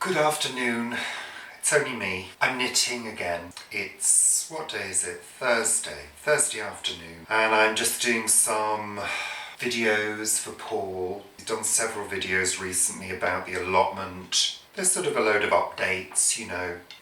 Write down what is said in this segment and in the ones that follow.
Good afternoon. It's only me. I'm knitting again. It's, what day is it? Thursday afternoon. And I'm just doing some videos for Paul. He's done several videos recently about the allotment. There's sort of a load of updates,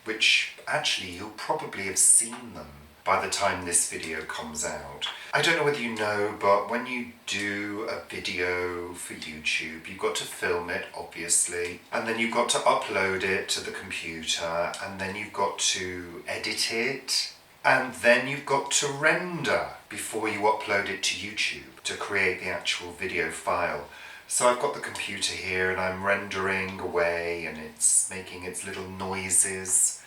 which actually you'll probably have seen them by the time this video comes out. I don't know whether you know, but when you do a video for YouTube, you've got to film it, obviously, and then you've got to upload it to the computer, and then you've got to edit it, and then you've got to render before you upload it to YouTube to create the actual video file. So I've got the computer here and I'm rendering away, and it's making its little noises,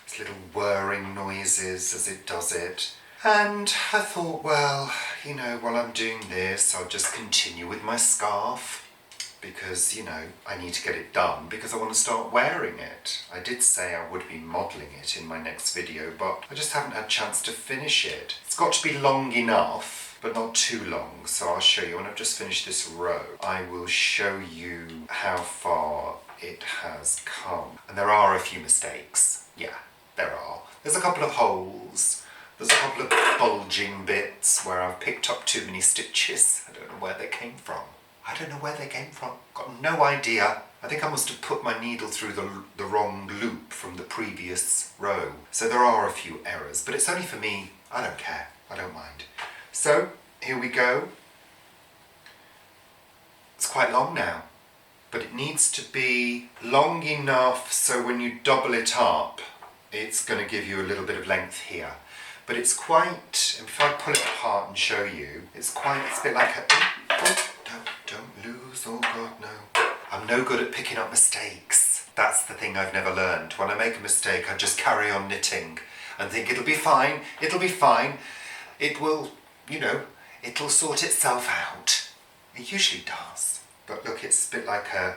its little whirring noises as it does it. And I thought, well, while I'm doing this, I'll just continue with my scarf because, I need to get it done because I want to start wearing it. I did say I would be modelling it in my next video, but I just haven't had a chance to finish it. It's got to be long enough, but not too long, so I'll show you. When I've just finished this row, I will show you how far it has come. And there are a few mistakes. Yeah, there are. There's a couple of holes. There's a couple of bulging bits where I've picked up too many stitches. I don't know where they came from. Got no idea. I think I must have put my needle through the wrong loop from the previous row. So there are a few errors, but it's only for me. I don't care. I don't mind. So, here we go. It's quite long now, but it needs to be long enough so when you double it up, it's going to give you a little bit of length here. But it's quite, if I pull it apart and show you, it's a bit like don't lose, oh God, no. I'm no good at picking up mistakes. That's the thing I've never learned. When I make a mistake, I just carry on knitting and think it'll be fine, it will, it'll sort itself out. It usually does. But look, it's a bit like a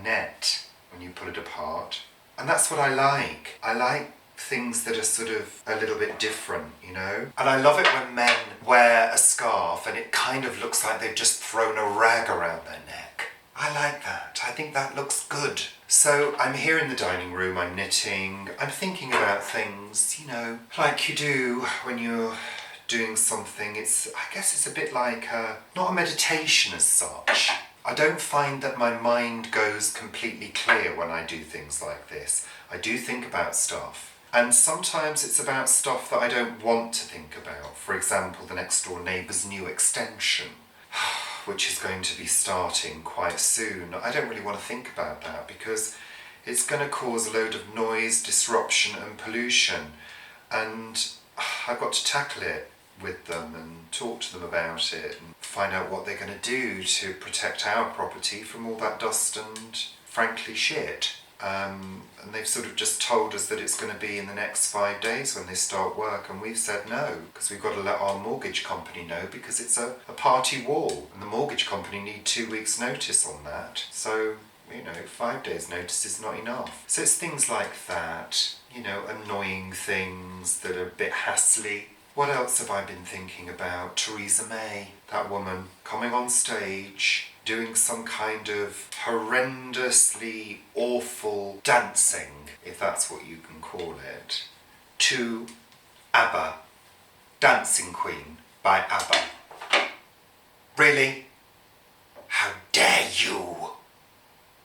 net when you pull it apart. And that's what I like. I like things that are sort of a little bit different, And I love it when men wear a scarf and it kind of looks like they've just thrown a rag around their neck. I like that. I think that looks good. So I'm here in the dining room, I'm knitting, I'm thinking about things, like you do when you're doing something. I guess it's a bit like not a meditation as such. I don't find that my mind goes completely clear when I do things like this. I do think about stuff. And sometimes it's about stuff that I don't want to think about. For example, the next door neighbour's new extension, which is going to be starting quite soon. I don't really want to think about that because it's going to cause a load of noise, disruption and pollution. And I've got to tackle it with them and talk to them about it and find out what they're going to do to protect our property from all that dust and, frankly, shit. And they've sort of just told us that it's going to be in the next 5 days when they start work, and we've said no because we've got to let our mortgage company know because it's a party wall and the mortgage company need 2 weeks notice on that. So 5 days notice is not enough. So it's things like that, annoying things that are a bit hassly. What else have I been thinking about? Theresa May, that woman, coming on stage, doing some kind of horrendously awful dancing, if that's what you can call it, to ABBA, Dancing Queen by ABBA. Really? How dare you?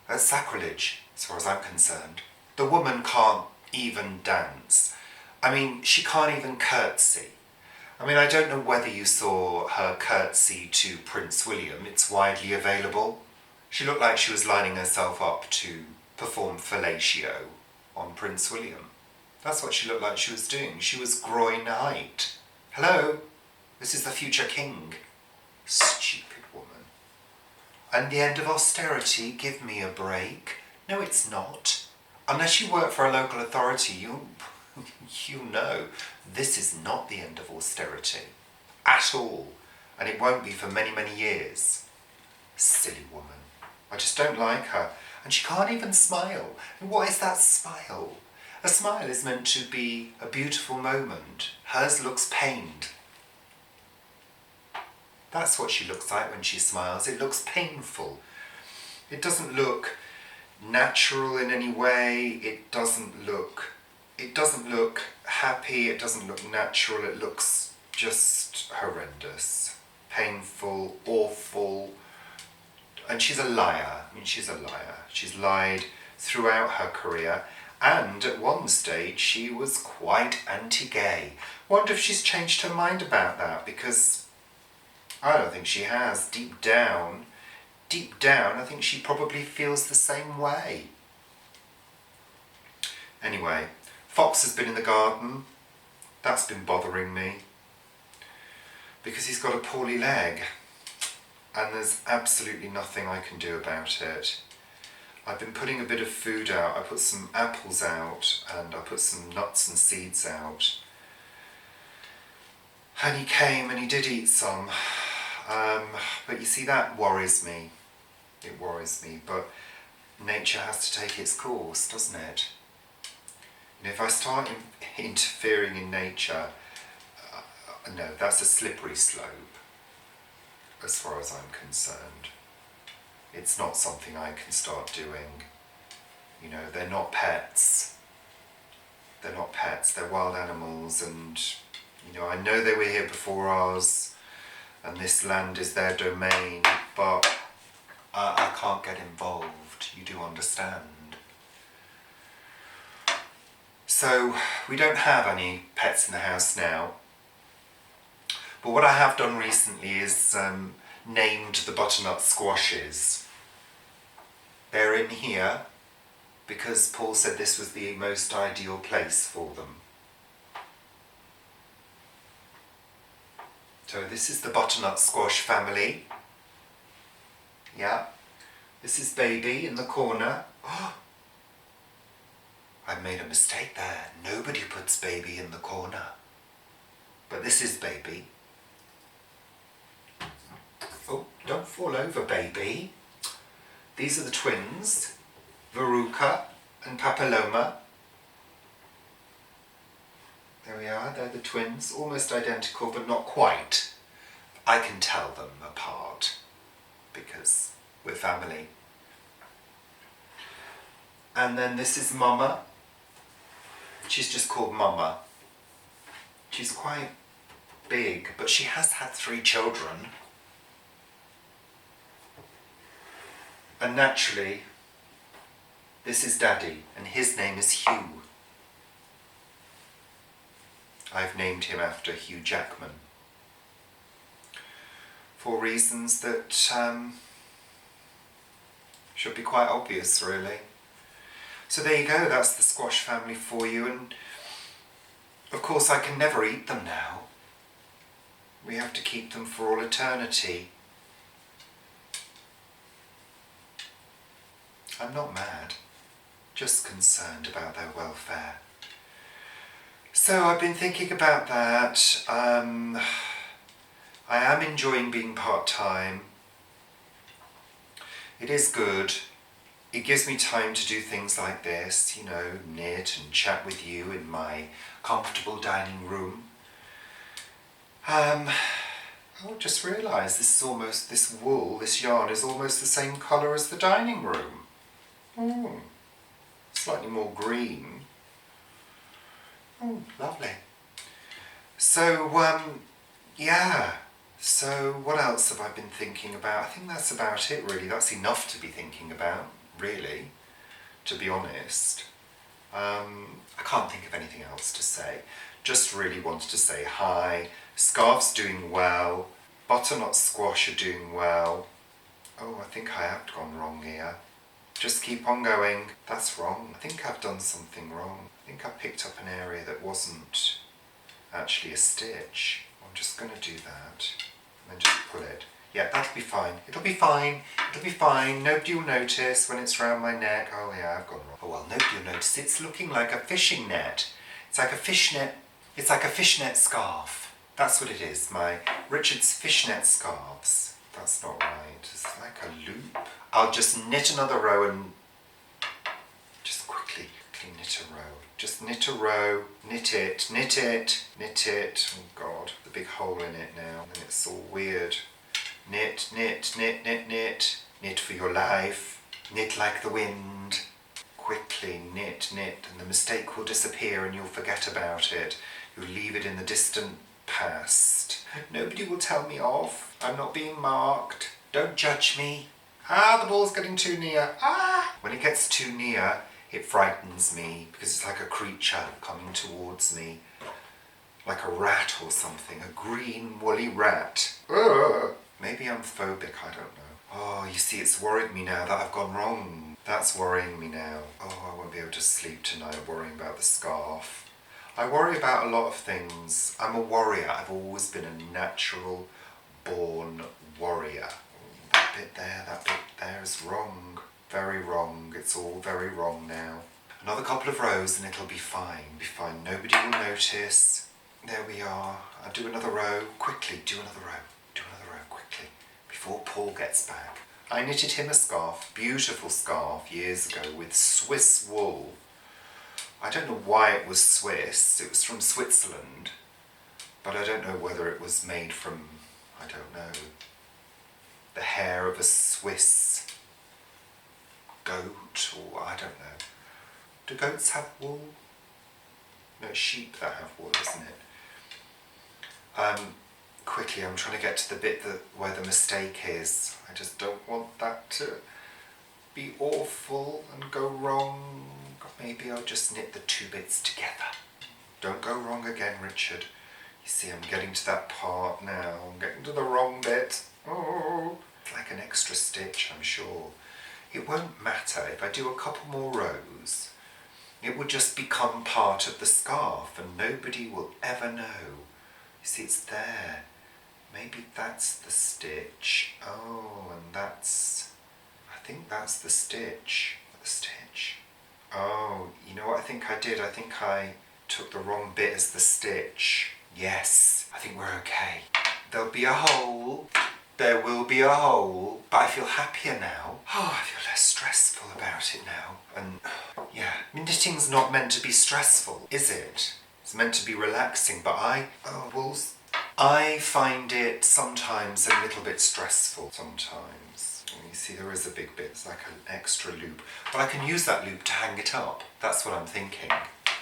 That's sacrilege, as far as I'm concerned. The woman can't even dance. She can't even curtsy. I don't know whether you saw her curtsy to Prince William. It's widely available. She looked like she was lining herself up to perform fellatio on Prince William. That's what she looked like she was doing. She was groin height. Hello? This is the future king. Stupid woman. And the end of austerity, give me a break. No, it's not. Unless you work for a local authority, you know this is not the end of austerity at all, and it won't be for many, many years. Silly woman. I just don't like her. And she can't even smile. And what is that smile? A smile is meant to be a beautiful moment. Hers looks pained. That's what she looks like when she smiles. It looks painful. It doesn't look natural in any way. It doesn't look happy, it doesn't look natural, it looks just horrendous, painful, awful. And she's a liar. I mean, she's a liar. She's lied throughout her career, and at one stage she was quite anti-gay. Wonder if she's changed her mind about that, because I don't think she has. Deep down, I think she probably feels the same way. Anyway, Fox has been in the garden. That's been bothering me, because he's got a poorly leg, and there's absolutely nothing I can do about it. I've been putting a bit of food out. I put some apples out, and I put some nuts and seeds out. And he came and he did eat some. But you see, that worries me. It worries me, but nature has to take its course, doesn't it? And if I start interfering in nature, no, that's a slippery slope, as far as I'm concerned. It's not something I can start doing. You know, they're not pets. They're not pets, they're wild animals, and, you know, I know they were here before ours, and this land is their domain, but I can't get involved, you do understand. So, we don't have any pets in the house now, but what I have done recently is named the butternut squashes. They're in here because Paul said this was the most ideal place for them. So this is the butternut squash family. Yeah. This is Baby in the corner. Oh, I made a mistake there. Nobody puts Baby in the corner. But this is Baby. Oh, don't fall over, Baby. These are the twins, Veruca and Papilloma. There we are, they're the twins, almost identical but not quite. I can tell them apart because we're family. And then this is Mama. She's just called Mama. She's quite big, but she has had 3 children. And naturally, this is Daddy, and his name is Hugh. I've named him after Hugh Jackman, for reasons that should be quite obvious, really. So there you go, that's the squash family for you, and of course I can never eat them now. We have to keep them for all eternity. I'm not mad, just concerned about their welfare. So I've been thinking about that. I am enjoying being part-time. It is good. It gives me time to do things like this, you know, knit and chat with you in my comfortable dining room. I just realised this wool, this yarn is almost the same colour as the dining room. Oh, slightly more green. Oh, lovely. So, yeah. So, what else have I been thinking about? I think that's about it, really. That's enough to be thinking about, really, to be honest. I can't think of anything else to say. Just really wanted to say hi. Scarf's doing well. Butternut squash are doing well. Oh, I think I have gone wrong here. Just keep on going. That's wrong. I think I've done something wrong. I think I picked up an area that wasn't actually a stitch. I'm just going to do that and then just pull it. Yeah, that'll be fine. It'll be fine. It'll be fine. Nobody will notice when it's round my neck. Oh yeah, I've gone wrong. Oh well, nobody will notice. It's looking like a fishing net. It's like a fishnet. It's like a fishnet scarf. That's what it is. My Richard's fishnet scarves. That's not right. It's like a loop. I'll just knit another row and just quickly knit a row. Just knit a row, knit it, knit it, knit it. Oh God, the big hole in it now. And it's all weird. Knit, knit, knit, knit, knit. Knit for your life. Knit like the wind. Quickly knit, knit, and the mistake will disappear and you'll forget about it. You'll leave it in the distant past. Nobody will tell me off. I'm not being marked. Don't judge me. Ah, the ball's getting too near. Ah! When it gets too near, it frightens me because it's like a creature coming towards me. Like a rat or something, a green woolly rat. Ugh. Maybe I'm phobic, I don't know. Oh, you see, it's worried me now that I've gone wrong. That's worrying me now. Oh, I won't be able to sleep tonight worrying about the scarf. I worry about a lot of things. I'm a warrior. I've always been a natural born warrior. Oh, that bit there is wrong. Very wrong. It's all very wrong now. Another couple of rows and it'll be fine. Be fine. Nobody will notice. There we are. I'll do another row. Quickly, do another row. Do another row quickly before Paul gets back. I knitted him a scarf, beautiful scarf, years ago with Swiss wool. I don't know why it was Swiss. It was from Switzerland, but I don't know whether it was made from, I don't know, the hair of a Swiss goat, or I don't know. Do goats have wool? No, it's sheep that have wool, isn't it? Quickly, I'm trying to get to the bit where the mistake is. I just don't want that to be awful and go wrong. Maybe I'll just knit the two bits together. Don't go wrong again, Richard. You see, I'm getting to that part now. I'm getting to the wrong bit. Oh, it's like an extra stitch, I'm sure. It won't matter if I do a couple more rows. It will just become part of the scarf and nobody will ever know. You see, it's there. Maybe that's the stitch. Oh, and I think that's the stitch. The stitch. Oh, you know what I think I did? I think I took the wrong bit as the stitch. Yes, I think we're okay. There'll be a hole. There will be a hole. But I feel happier now. Oh, I feel less stressful about it now. And yeah, knitting's not meant to be stressful, is it? It's meant to be relaxing, but I find it sometimes a little bit stressful sometimes. And you see there is a big bit, it's like an extra loop. But I can use that loop to hang it up. That's what I'm thinking.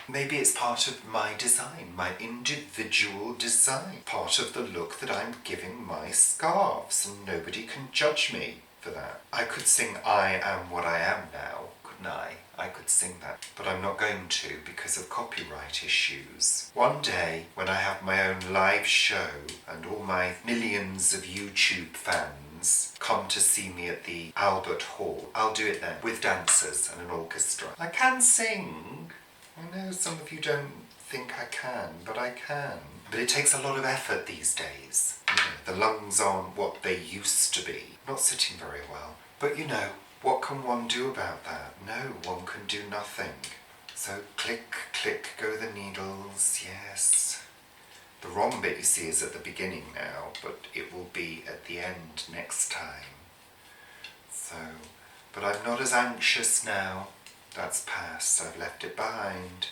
Maybe it's part of my design, my individual design. Part of the look that I'm giving my scarves, and nobody can judge me for that. I could sing I Am What I Am now, couldn't I? I could sing that, but I'm not going to because of copyright issues. One day, when I have my own live show and all my millions of YouTube fans come to see me at the Albert Hall, I'll do it then, with dancers and an orchestra. I can sing. I know some of you don't think I can, but I can. But it takes a lot of effort these days. You know, the lungs aren't what they used to be. Not sitting very well. But you know, what can one do about that? No, one can do nothing. So click, click, go the needles, yes. The wrong bit, you see, is at the beginning now, but it will be at the end next time. So, but I'm not as anxious now. That's past. I've left it behind.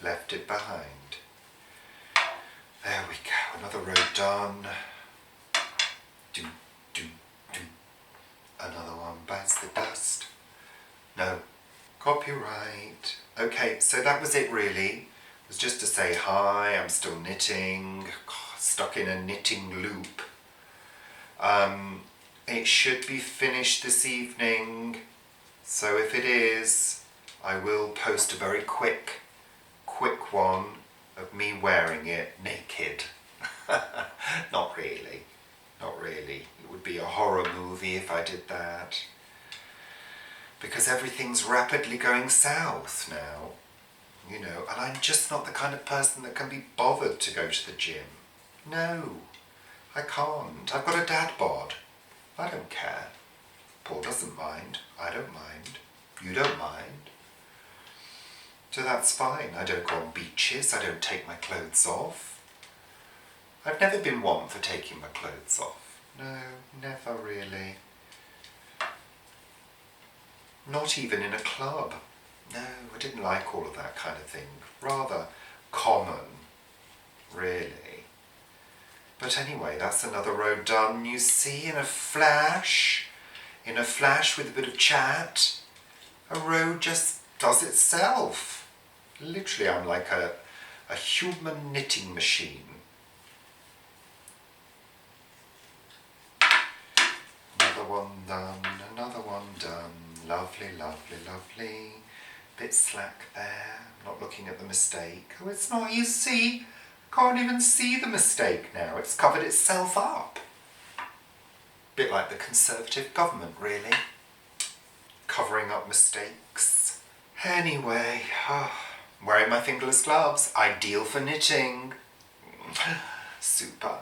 Left it behind. There we go. Another row done. Do, do, do. Another one bites the dust. No. Copyright. Okay, so that was it really. It was just to say hi, I'm still knitting. Stuck in a knitting loop. It should be finished this evening. So if it is, I will post a very quick one of me wearing it naked. Not really. Not really. It would be a horror movie if I did that. Because everything's rapidly going south now. You know, and I'm just not the kind of person that can be bothered to go to the gym. No, I can't. I've got a dad bod. I don't care. Paul doesn't mind. I don't mind. You don't mind. So that's fine. I don't go on beaches. I don't take my clothes off. I've never been one for taking my clothes off. No, never really. Not even in a club. No, I didn't like all of that kind of thing. Rather common, really. But anyway, that's another row done. You see, in a flash, in a flash with a bit of chat, a row just does itself. Literally, I'm like a human knitting machine. Another one done, another one done. Lovely, lovely, lovely. Bit slack there. I'm not looking at the mistake. Oh, it's not, you see? Can't even see the mistake now. It's covered itself up. Bit like the Conservative government, really. Covering up mistakes. Anyway, wearing my fingerless gloves. Ideal for knitting. Super.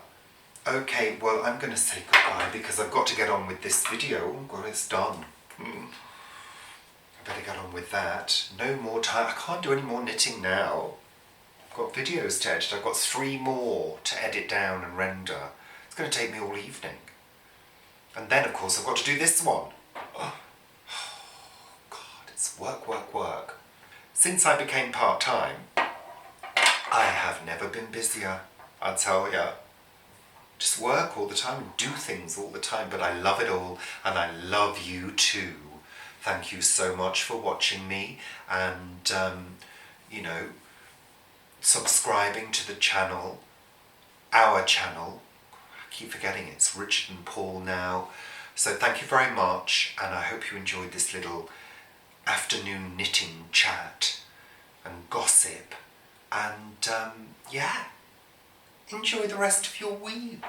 Okay, well, I'm going to say goodbye because I've got to get on with this video. Oh, God, it's done. I better get on with that. No more time. I can't do any more knitting now. I've got videos to edit. I've got 3 more to edit down and render. It's going to take me all evening. And then, of course, I've got to do this one. Oh, God, it's work, work, work. Since I became part-time, I have never been busier, I tell ya. Just work all the time and do things all the time, but I love it all, and I love you too. Thank you so much for watching me and, subscribing to the channel, our channel. I keep forgetting it's Richard and Paul now. So thank you very much, and I hope you enjoyed this little afternoon knitting chat and gossip. And, enjoy the rest of your week.